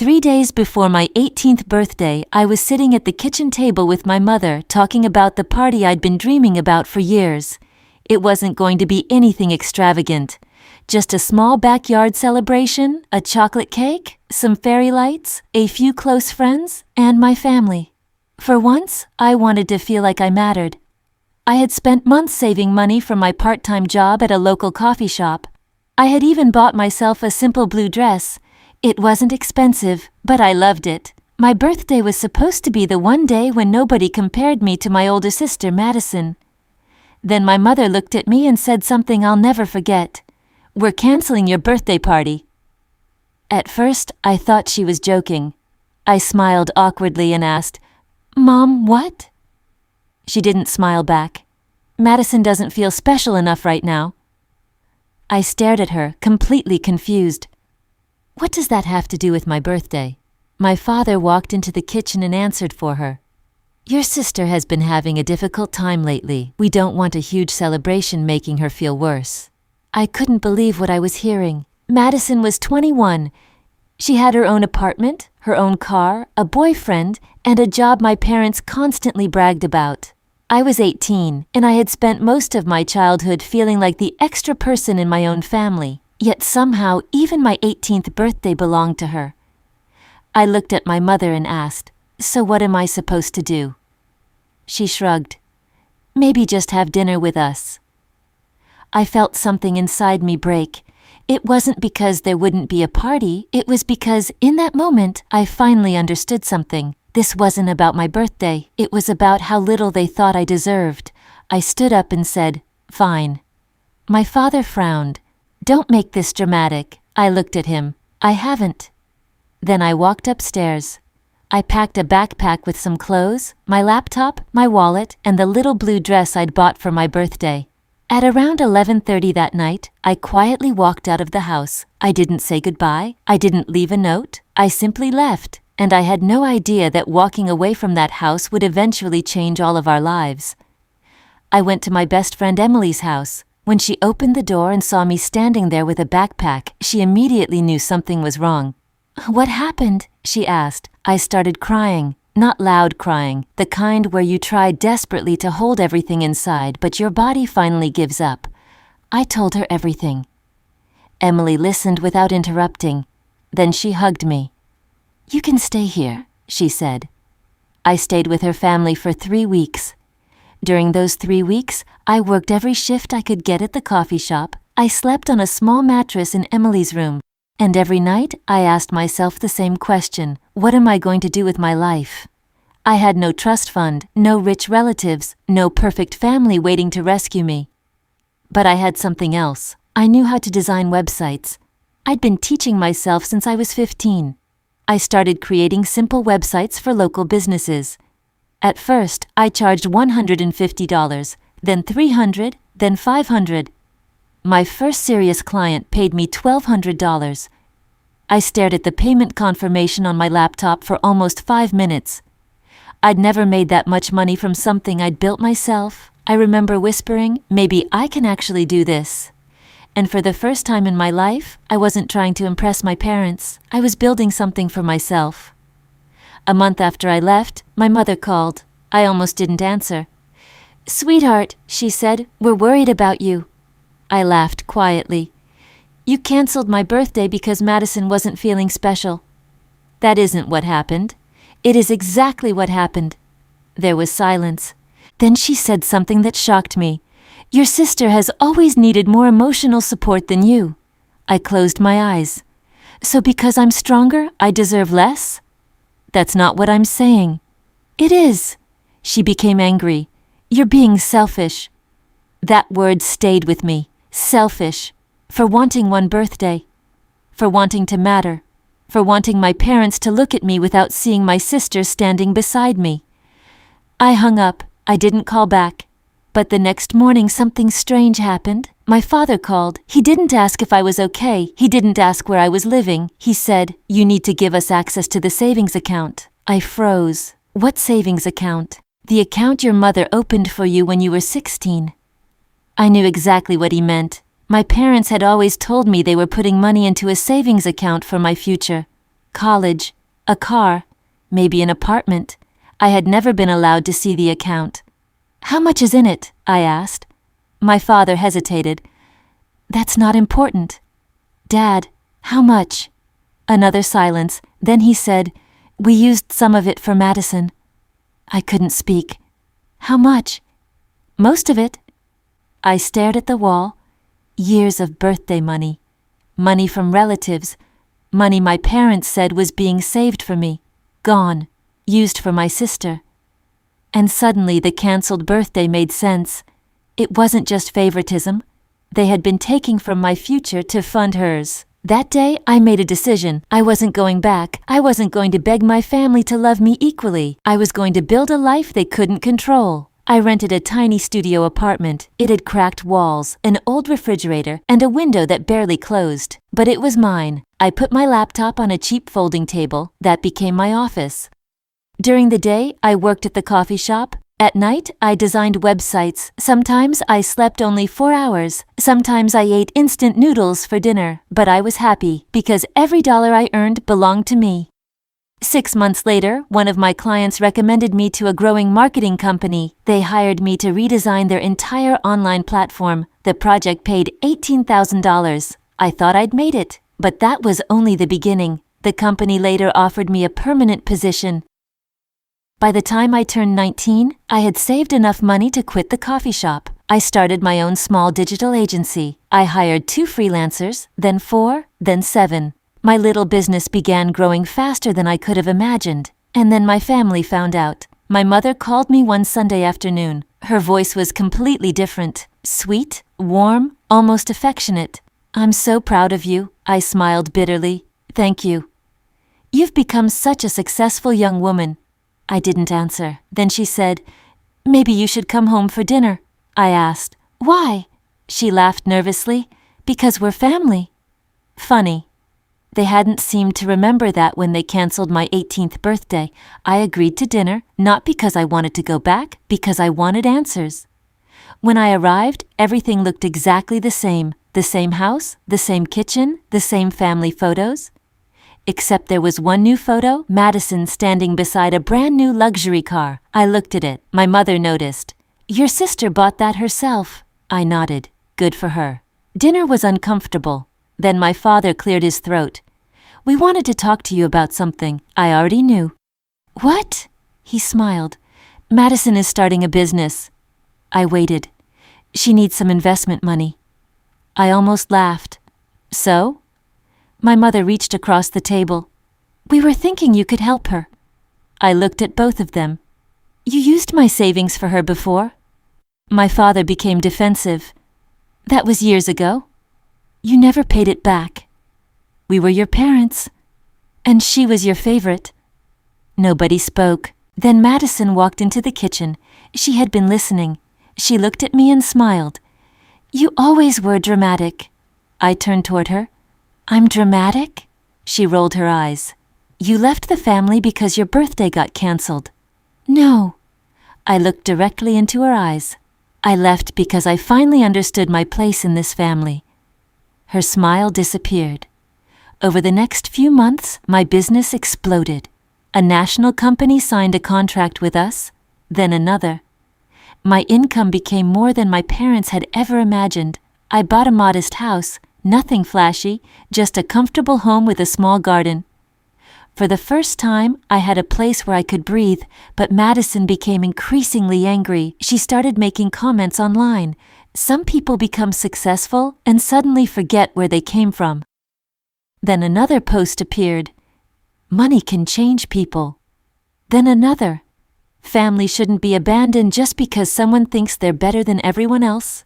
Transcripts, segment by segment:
3 days before my 18th birthday, I was sitting at the kitchen table with my mother talking about the party I'd been dreaming about for years. It wasn't going to be anything extravagant. Just a small backyard celebration, a chocolate cake, some fairy lights, a few close friends, and my family. For once, I wanted to feel like I mattered. I had spent months saving money from my part-time job at a local coffee shop. I had even bought myself a simple blue dress. It wasn't expensive, but I loved it. My birthday was supposed to be the one day when nobody compared me to my older sister, Madison. Then my mother looked at me and said something I'll never forget. "We're canceling your birthday party." At first, I thought she was joking. I smiled awkwardly and asked, "Mom, what?" She didn't smile back. "Madison doesn't feel special enough right now." I stared at her, completely confused. What does that have to do with my birthday? My father walked into the kitchen and answered for her. "Your sister has been having a difficult time lately. We don't want a huge celebration making her feel worse." I couldn't believe what I was hearing. Madison was 21. She had her own apartment, her own car, a boyfriend, and a job my parents constantly bragged about. I was 18, and I had spent most of my childhood feeling like the extra person in my own family. Yet somehow, even my 18th birthday belonged to her. I looked at my mother and asked, "So what am I supposed to do?" She shrugged. "Maybe just have dinner with us." I felt something inside me break. It wasn't because there wouldn't be a party, it was because, in that moment, I finally understood something. This wasn't about my birthday, it was about how little they thought I deserved. I stood up and said, "Fine." My father frowned. "Don't make this dramatic." I looked at him. "I haven't." Then I walked upstairs. I packed a backpack with some clothes, my laptop, my wallet, and the little blue dress I'd bought for my birthday. At around 11:30 that night, I quietly walked out of the house. I didn't say goodbye. I didn't leave a note. I simply left, and I had no idea that walking away from that house would eventually change all of our lives. I went to my best friend Emily's house. When she opened the door and saw me standing there with a backpack, she immediately knew something was wrong. "What happened?" she asked. I started crying. Not loud crying, the kind where you try desperately to hold everything inside, but your body finally gives up. I told her everything. Emily listened without interrupting. Then she hugged me. "You can stay here," she said. I stayed with her family for 3 weeks. During those 3 weeks, I worked every shift I could get at the coffee shop. I slept on a small mattress in Emily's room. And every night, I asked myself the same question: what am I going to do with my life? I had no trust fund, no rich relatives, no perfect family waiting to rescue me. But I had something else. I knew how to design websites. I'd been teaching myself since I was 15. I started creating simple websites for local businesses. At first, I charged $150, then $300, then $500. My first serious client paid me $1,200. I stared at the payment confirmation on my laptop for almost 5 minutes. I'd never made that much money from something I'd built myself. I remember whispering, "Maybe I can actually do this." And for the first time in my life, I wasn't trying to impress my parents. I was building something for myself. A month after I left, my mother called. I almost didn't answer. "Sweetheart," she said, "we're worried about you." I laughed quietly. "You canceled my birthday because Madison wasn't feeling special." "That isn't what happened." "It is exactly what happened." There was silence. Then she said something that shocked me. "Your sister has always needed more emotional support than you." I closed my eyes. "So because I'm stronger, I deserve less?" "That's not what I'm saying." "It is." She became angry. "You're being selfish." That word stayed with me. Selfish. For wanting one birthday. For wanting to matter. For wanting my parents to look at me without seeing my sister standing beside me. I hung up. I didn't call back. But the next morning something strange happened. My father called. He didn't ask if I was okay. He didn't ask where I was living. He said, "You need to give us access to the savings account." I froze. "What savings account?" "The account your mother opened for you when you were 16. I knew exactly what he meant. My parents had always told me they were putting money into a savings account for my future. college, a car, maybe an apartment. I had never been allowed to see the account. "How much is in it?" I asked. My father hesitated. "That's not important." "Dad, how much?" Another silence. Then he said, "We used some of it for Madison." I couldn't speak. "How much?" "Most of it." I stared at the wall. Years of birthday money. Money from relatives. Money my parents said was being saved for me. Gone. Used for my sister. And suddenly the cancelled birthday made sense. It wasn't just favoritism. They had been taking from my future to fund hers. That day, I made a decision. I wasn't going back. I wasn't going to beg my family to love me equally. I was going to build a life they couldn't control. I rented a tiny studio apartment. It had cracked walls, an old refrigerator, and a window that barely closed. But it was mine. I put my laptop on a cheap folding table. That became my office. During the day, I worked at the coffee shop. At night, I designed websites. Sometimes I slept only 4 hours. Sometimes I ate instant noodles for dinner. But I was happy because every dollar I earned belonged to me. 6 months later, one of my clients recommended me to a growing marketing company. They hired me to redesign their entire online platform. The project paid $18,000. I thought I'd made it. But that was only the beginning. The company later offered me a permanent position. By the time I turned 19, I had saved enough money to quit the coffee shop. I started my own small digital agency. I hired 2 freelancers, then 4, then 7. My little business began growing faster than I could have imagined. And then my family found out. My mother called me one Sunday afternoon. Her voice was completely different. Sweet, warm, almost affectionate. "I'm so proud of you," I smiled bitterly. "Thank you. You've become such a successful young woman." I didn't answer. Then she said, "Maybe you should come home for dinner." I asked, "Why?" She laughed nervously. "Because we're family." Funny. They hadn't seemed to remember that when they canceled my 18th birthday. I agreed to dinner, not because I wanted to go back, because I wanted answers. When I arrived, everything looked exactly the same. The same house, the same kitchen, the same family photos. Except there was one new photo, Madison standing beside a brand new luxury car. I looked at it. My mother noticed. "Your sister bought that herself." I nodded. Good for her. Dinner was uncomfortable. Then my father cleared his throat. "We wanted to talk to you about something." I already knew. "What?" He smiled. "Madison is starting a business." I waited. "She needs some investment money." I almost laughed. "So?" My mother reached across the table. "We were thinking you could help her." I looked at both of them. "You used my savings for her before." My father became defensive. "That was years ago. You never paid it back. We were your parents. And she was your favorite." Nobody spoke. Then Madison walked into the kitchen. She had been listening. She looked at me and smiled. "You always were dramatic." I turned toward her. "I'm dramatic?" She rolled her eyes. "You left the family because your birthday got canceled." "No." I looked directly into her eyes. "I left because I finally understood my place in this family." Her smile disappeared. Over the next few months, my business exploded. A national company signed a contract with us, then another. My income became more than my parents had ever imagined. I bought a modest house. Nothing flashy, just a comfortable home with a small garden. For the first time, I had a place where I could breathe, but Madison became increasingly angry. She started making comments online. Some people become successful and suddenly forget where they came from. Then another post appeared. "Money can change people." Then another. "Family shouldn't be abandoned just because someone thinks they're better than everyone else."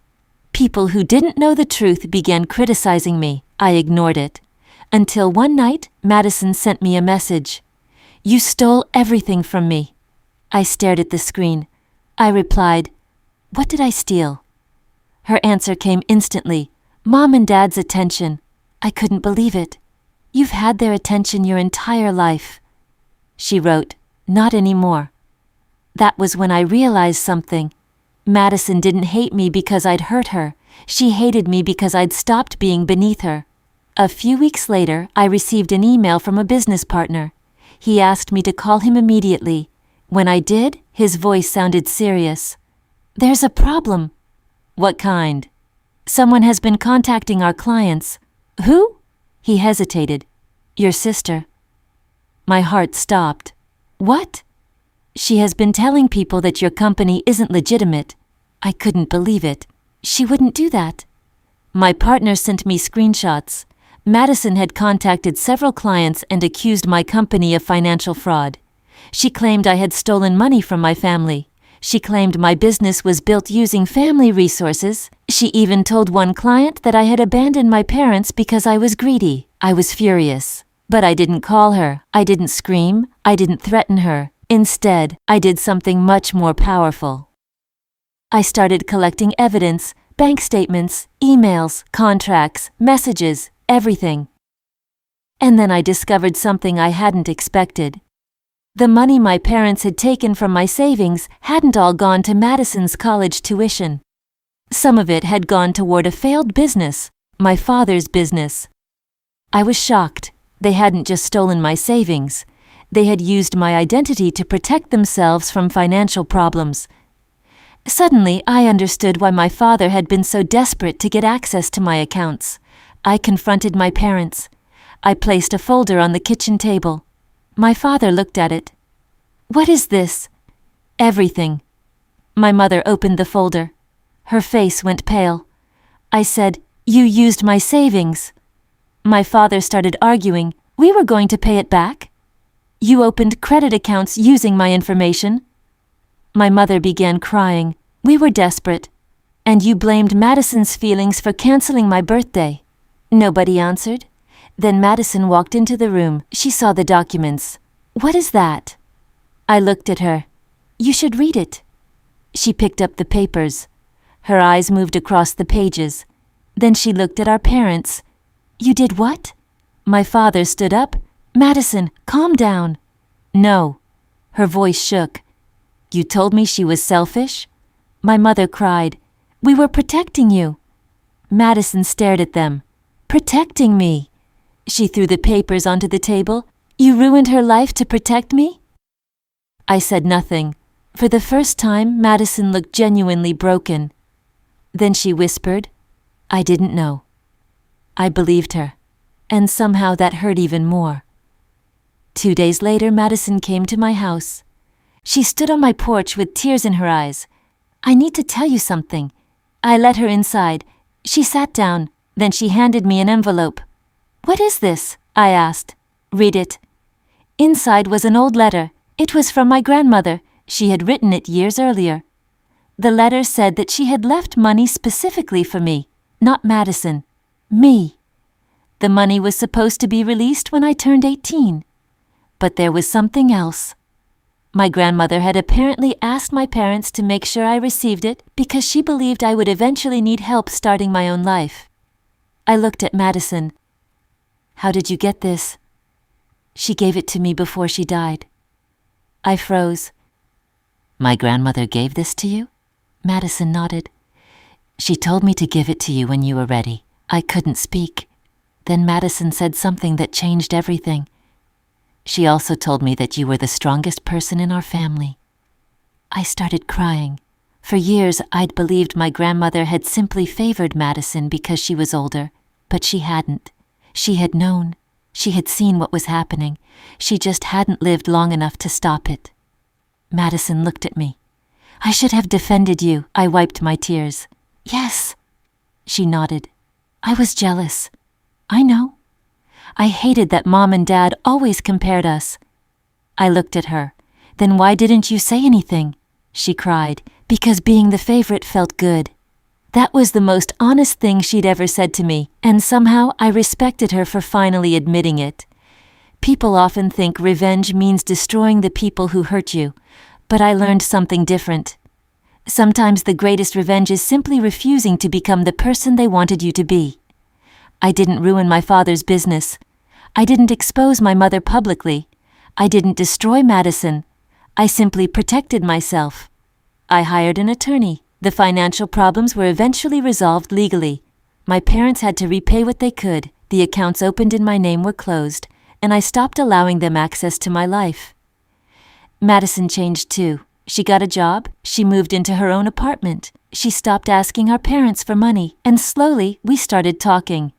People who didn't know the truth began criticizing me. I ignored it. Until one night, Madison sent me a message. "You stole everything from me." I stared at the screen. I replied, "What did I steal?" Her answer came instantly. "Mom and Dad's attention." I couldn't believe it. "You've had their attention your entire life." She wrote, "Not anymore." That was when I realized something. Madison didn't hate me because I'd hurt her. She hated me because I'd stopped being beneath her. A few weeks later, I received an email from a business partner. He asked me to call him immediately. When I did, his voice sounded serious. "There's a problem." "What kind?" "Someone has been contacting our clients." "Who?" He hesitated. "Your sister." My heart stopped. "What?" "She has been telling people that your company isn't legitimate." I couldn't believe it. She wouldn't do that. My partner sent me screenshots. Madison had contacted several clients and accused my company of financial fraud. She claimed I had stolen money from my family. She claimed my business was built using family resources. She even told one client that I had abandoned my parents because I was greedy. I was furious. But I didn't call her. I didn't scream. I didn't threaten her. Instead, I did something much more powerful. I started collecting evidence, bank statements, emails, contracts, messages, everything. And then I discovered something I hadn't expected. The money my parents had taken from my savings hadn't all gone to Madison's college tuition. Some of it had gone toward a failed business, my father's business. I was shocked. They hadn't just stolen my savings. They had used my identity to protect themselves from financial problems. Suddenly, I understood why my father had been so desperate to get access to my accounts. I confronted my parents. I placed a folder on the kitchen table. My father looked at it. "What is this?" "Everything." My mother opened the folder. Her face went pale. I said, "You used my savings." My father started arguing. "We were going to pay it back." "You opened credit accounts using my information." My mother began crying. "We were desperate." "And you blamed Madison's feelings for canceling my birthday." Nobody answered. Then Madison walked into the room. She saw the documents. "What is that?" I looked at her. "You should read it." She picked up the papers. Her eyes moved across the pages. Then she looked at our parents. "You did what?" My father stood up. "Madison, calm down." "No." Her voice shook. "You told me she was selfish?" My mother cried. "We were protecting you." Madison stared at them. "Protecting me?" She threw the papers onto the table. "You ruined her life to protect me?" I said nothing. For the first time, Madison looked genuinely broken. Then she whispered, "I didn't know." I believed her, and somehow that hurt even more. 2 days later, Madison came to my house. She stood on my porch with tears in her eyes. "I need to tell you something." I let her inside. She sat down. Then she handed me an envelope. "What is this?" I asked. "Read it." Inside was an old letter. It was from my grandmother. She had written it years earlier. The letter said that she had left money specifically for me, not Madison. Me. The money was supposed to be released when I turned 18. But there was something else. My grandmother had apparently asked my parents to make sure I received it because she believed I would eventually need help starting my own life. I looked at Madison. "How did you get this?" "She gave it to me before she died." I froze. "My grandmother gave this to you?" Madison nodded. "She told me to give it to you when you were ready." I couldn't speak. Then Madison said something that changed everything. "She also told me that you were the strongest person in our family." I started crying. For years, I'd believed my grandmother had simply favored Madison because she was older, but she hadn't. She had known. She had seen what was happening. She just hadn't lived long enough to stop it. Madison looked at me. "I should have defended you." I wiped my tears. "Yes." She nodded. "I was jealous." "I know." "I hated that Mom and Dad always compared us." I looked at her. "Then why didn't you say anything?" She cried. "Because being the favorite felt good." That was the most honest thing she'd ever said to me, and somehow I respected her for finally admitting it. People often think revenge means destroying the people who hurt you, but I learned something different. Sometimes the greatest revenge is simply refusing to become the person they wanted you to be. I didn't ruin my father's business. I didn't expose my mother publicly. I didn't destroy Madison. I simply protected myself. I hired an attorney. The financial problems were eventually resolved legally. My parents had to repay what they could, The accounts opened in my name were closed, and I stopped allowing them access to my life. Madison changed too. She got a job, she moved into her own apartment, she stopped asking our parents for money, and slowly we started talking.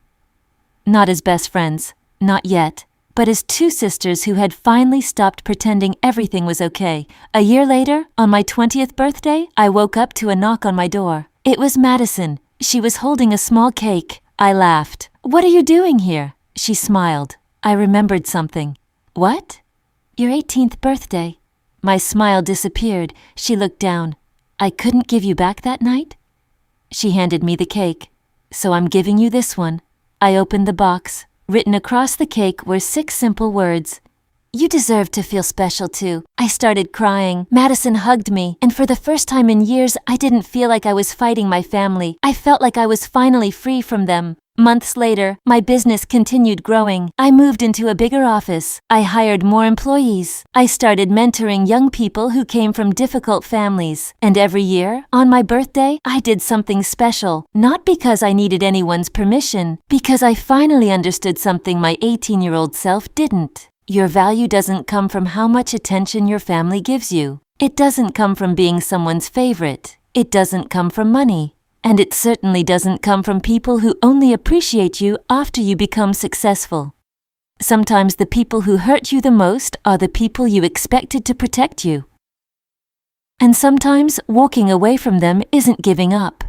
Not as best friends, not yet, but as two sisters who had finally stopped pretending everything was okay. A year later, on my 20th birthday, I woke up to a knock on my door. It was Madison. She was holding a small cake. I laughed. "What are you doing here?" She smiled. I remembered something. "What?" "Your 18th birthday." My smile disappeared. She looked down. "I couldn't give you back that night?" She handed me the cake. "So I'm giving you this one." I opened the box. Written across the cake were 6 simple words. "You deserve to feel special too." I started crying. Madison hugged me, and for the first time in years, I didn't feel like I was fighting my family. I felt like I was finally free from them. Months later, my business continued growing. I moved into a bigger office. I hired more employees. I started mentoring young people who came from difficult families. And every year, on my birthday, I did something special. Not because I needed anyone's permission, because I finally understood something my 18-year-old self didn't. Your value doesn't come from how much attention your family gives you. It doesn't come from being someone's favorite. It doesn't come from money. And it certainly doesn't come from people who only appreciate you after you become successful. Sometimes the people who hurt you the most are the people you expected to protect you. And sometimes walking away from them isn't giving up.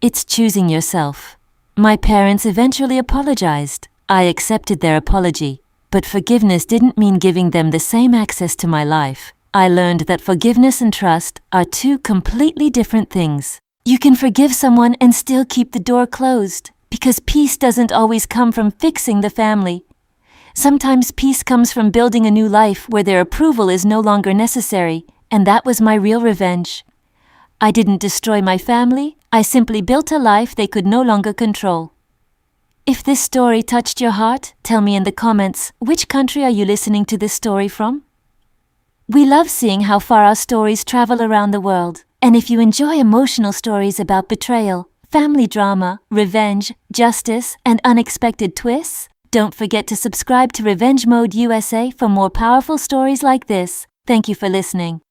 It's choosing yourself. My parents eventually apologized. I accepted their apology. But forgiveness didn't mean giving them the same access to my life. I learned that forgiveness and trust are 2 completely different things. You can forgive someone and still keep the door closed, because peace doesn't always come from fixing the family. Sometimes peace comes from building a new life where their approval is no longer necessary, and that was my real revenge. I didn't destroy my family, I simply built a life they could no longer control. If this story touched your heart, tell me in the comments, which country are you listening to this story from? We love seeing how far our stories travel around the world. And if you enjoy emotional stories about betrayal, family drama, revenge, justice, and unexpected twists, don't forget to subscribe to Revenge Mode USA for more powerful stories like this. Thank you for listening.